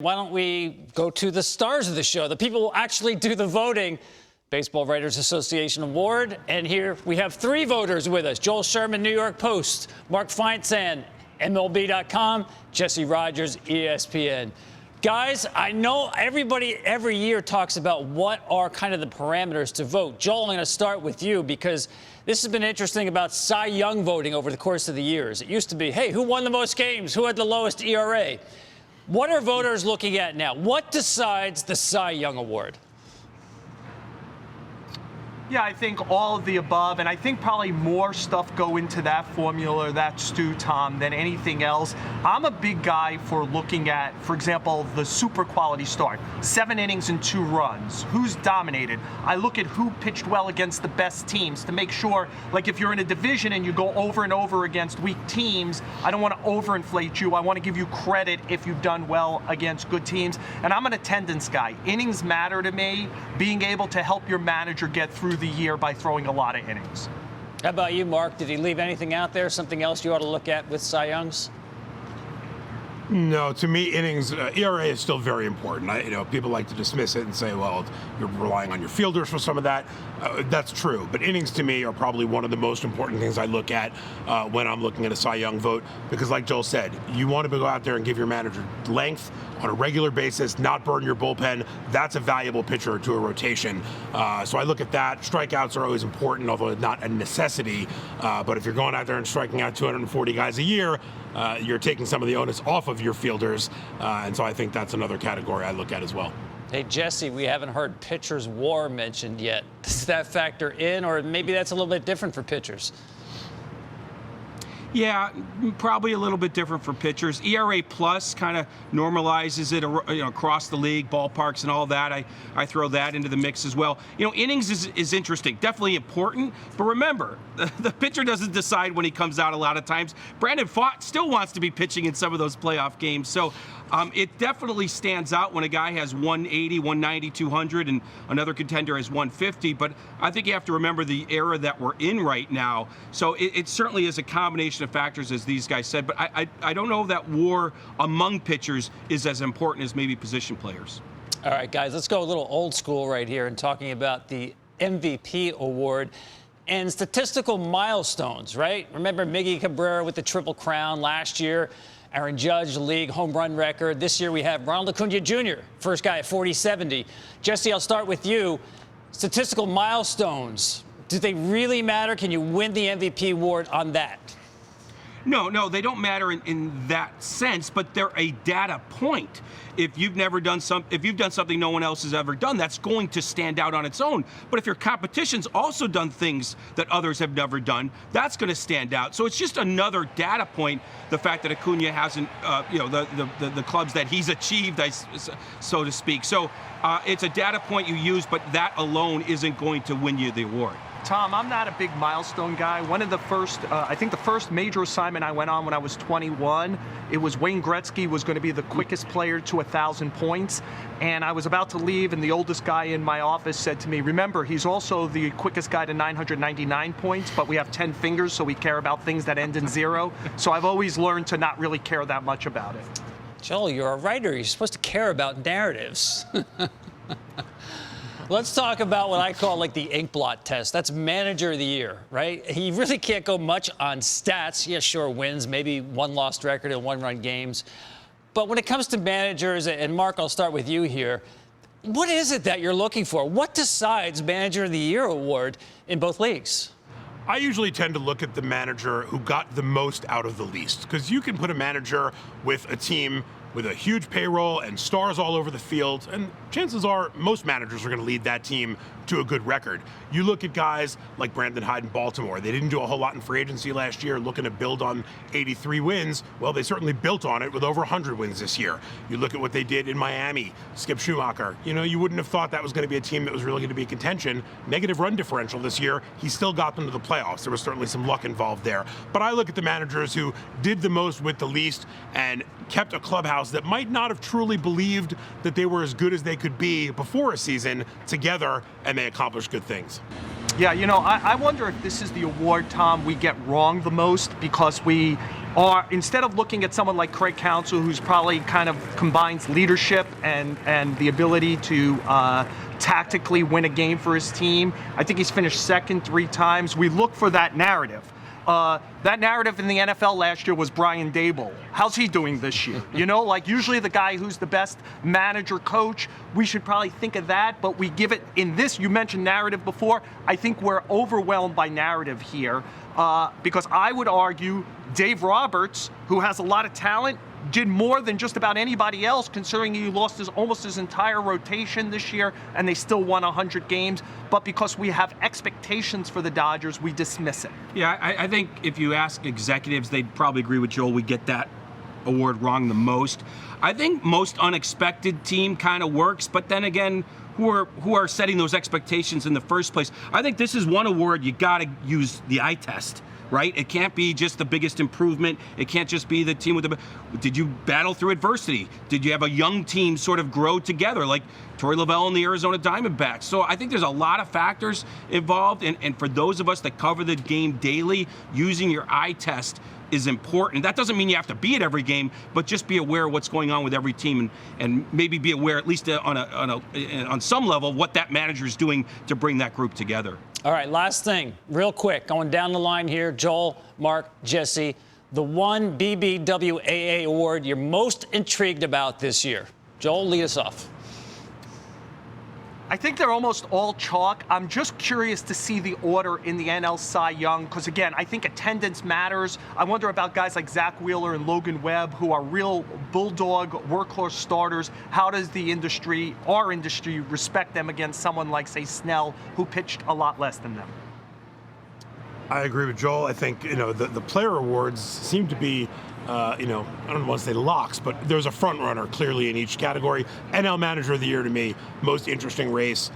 Why don't we go to the stars of the show, the people who actually do the voting? Baseball Writers Association Award. And here we have three voters with us. Joel Sherman, New York Post. Mark Feinsand, MLB.com. Jesse Rogers, ESPN. Guys, I know everybody every year talks about what are kind of the parameters to vote. Joel, I'm going to start with you because this has been interesting about Cy Young voting over the course of the years. It used to be, hey, who won the most games? Who had the lowest ERA? What are voters looking at now? What decides the Cy Young Award? Yeah, I think all of the above, and I think probably more stuff go into that formula, that stew, Tom, than anything else. I'm a big guy for looking at, for example, the super quality start. 7 innings and 2 runs. Who's dominated? I look at who pitched well against the best teams to make sure, like if you're in a division and you go over and over against weak teams, I don't want to overinflate you. I want to give you credit if you've done well against good teams. And I'm an attendance guy. Innings matter to me. Being able to help your manager get through the year by throwing a lot of innings. How about you, Mark? Did he leave anything out there, something else you ought to look at with Cy Young's? No, to me, innings, ERA is still very important. People like to dismiss it and say, well, you're relying on your fielders for some of that. That's true. But innings, to me, are probably one of the most important things I look at when I'm looking at a Cy Young vote. Because like Joel said, you want to go out there and give your manager length on a regular basis, not burn your bullpen. That's a valuable pitcher to a rotation. So I look at that. Strikeouts are always important, although not a necessity. But if you're going out there and striking out 240 guys a year, you're taking some of the onus off of your fielders. And so I think that's another category I look at as well. Hey, Jesse, we haven't heard pitchers' WAR mentioned yet. Does that factor in, or maybe that's a little bit different for pitchers? Yeah, probably a little bit different for pitchers. ERA plus kind of normalizes it across the league, ballparks and all that. I throw that into the mix as well. Innings is interesting, definitely important. But remember, the pitcher doesn't decide when he comes out a lot of times. Brandon Pfaadt still wants to be pitching in some of those playoff games. So it definitely stands out when a guy has 180, 190, 200, and another contender has 150. But I think you have to remember the era that we're in right now. So it certainly is a combination of factors, as these guys said. But I don't know that WAR among pitchers is as important as maybe position players. All right, guys, let's go a little old school right here and talking about the MVP award and statistical milestones, right? Remember Miggy Cabrera with the Triple Crown last year? Aaron Judge, league home run record. This year we have Ronald Acuna Jr., first guy at 40-70. Jesse, I'll start with you. Statistical milestones, do they really matter? Can you win the MVP award on that? No, they don't matter in that sense, but they're a data point. If you've done something no one else has ever done, that's going to stand out on its own. But if your competition's also done things that others have never done, that's going to stand out. So it's just another data point. The fact that Acuna hasn't, the clubs that he's achieved, so to speak. So it's a data point you use, but that alone isn't going to win you the award. Tom, I'm not a big milestone guy. One of the first, I think the first major assignment I went on when I was 21, it was Wayne Gretzky was going to be the quickest player to 1,000 points. And I was about to leave, and the oldest guy in my office said to me, remember, he's also the quickest guy to 999 points, but we have 10 fingers, so we care about things that end in 0. So I've always learned to not really care that much about it. Joel, you're a writer. You're supposed to care about narratives. Let's talk about what I call like the ink blot test. That's manager of the year, right? He really can't go much on stats. Yeah, sure, wins, maybe 1 lost record in 1-run games. But when it comes to managers, and Mark, I'll start with you here, what is it that you're looking for? What decides manager of the year award in both leagues? I usually tend to look at the manager who got the most out of the least, because you can put a manager with a team with a huge payroll and stars all over the field, and chances are most managers are going to lead that team to a good record. You look at guys like Brandon Hyde in Baltimore. They didn't do a whole lot in free agency last year, looking to build on 83 wins. Well, they certainly built on it with over 100 wins this year. You look at what they did in Miami, Skip Schumacher. You wouldn't have thought that was going to be a team that was really going to be contention. Negative run differential this year. He still got them to the playoffs. There was certainly some luck involved there. But I look at the managers who did the most with the least and kept a clubhouse that might not have truly believed that they were as good as they could be before a season together, and they accomplished good things. Yeah, I wonder if this is the award, Tom, we get wrong the most because we are, instead of looking at someone like Craig Counsell, who's probably kind of combines leadership and the ability to tactically win a game for his team. I think he's finished second 3 times. We look for that narrative. That narrative in the NFL last year was Brian Daboll. How's he doing this year? You know, like usually the guy who's the best manager coach, we should probably think of that, but we give it in this, you mentioned narrative before, I think we're overwhelmed by narrative here because I would argue Dave Roberts, who has a lot of talent, did more than just about anybody else, considering he lost almost his entire rotation this year, and they still won 100 games. But because we have expectations for the Dodgers, we dismiss it. Yeah, I think if you ask executives, they'd probably agree with Joel. We get that award wrong the most. I think most unexpected team kind of works, but then again, who are setting those expectations in the first place? I think this is one award you got to use the eye test. Right? It can't be just the biggest improvement. It can't just be the team with the... Did you battle through adversity? Did you have a young team sort of grow together like Torey Lovell and the Arizona Diamondbacks? So I think there's a lot of factors involved. And for those of us that cover the game daily, using your eye test is important. That doesn't mean you have to be at every game, but just be aware of what's going on with every team and maybe be aware, at least on some level, what that manager is doing to bring that group together. All right, last thing, real quick, going down the line here, Joel, Mark, Jesse, the one BBWAA award you're most intrigued about this year. Joel, lead us off. I think they're almost all chalk. I'm just curious to see the order in the NL Cy Young, because again, I think attendance matters. I wonder about guys like Zach Wheeler and Logan Webb, who are real bulldog workhorse starters. How does the industry, our industry, respect them against someone like, say, Snell, who pitched a lot less than them? I agree with Joel. I think, the player awards seem to be, I don't want to say locks, but there's a front runner clearly in each category. NL Manager of the Year to me, most interesting race.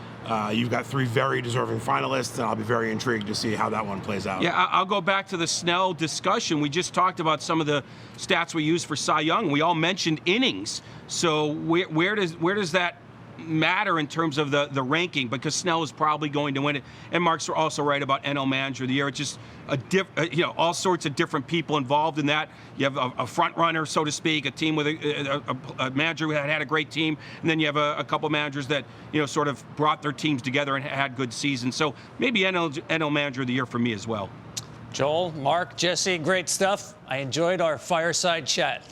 You've got 3 very deserving finalists, and I'll be very intrigued to see how that one plays out. Yeah, I'll go back to the Snell discussion. We just talked about some of the stats we use for Cy Young. We all mentioned innings. So where does that matter in terms of the ranking, because Snell is probably going to win it. And Mark's also right about NL Manager of the Year. It's just all sorts of different people involved in that. You have a front runner, so to speak, a team with a manager who had a great team, and then you have a couple managers that sort of brought their teams together and had good seasons. So maybe NL Manager of the Year for me as well. Joel, Mark, Jesse, great stuff. I enjoyed our fireside chat.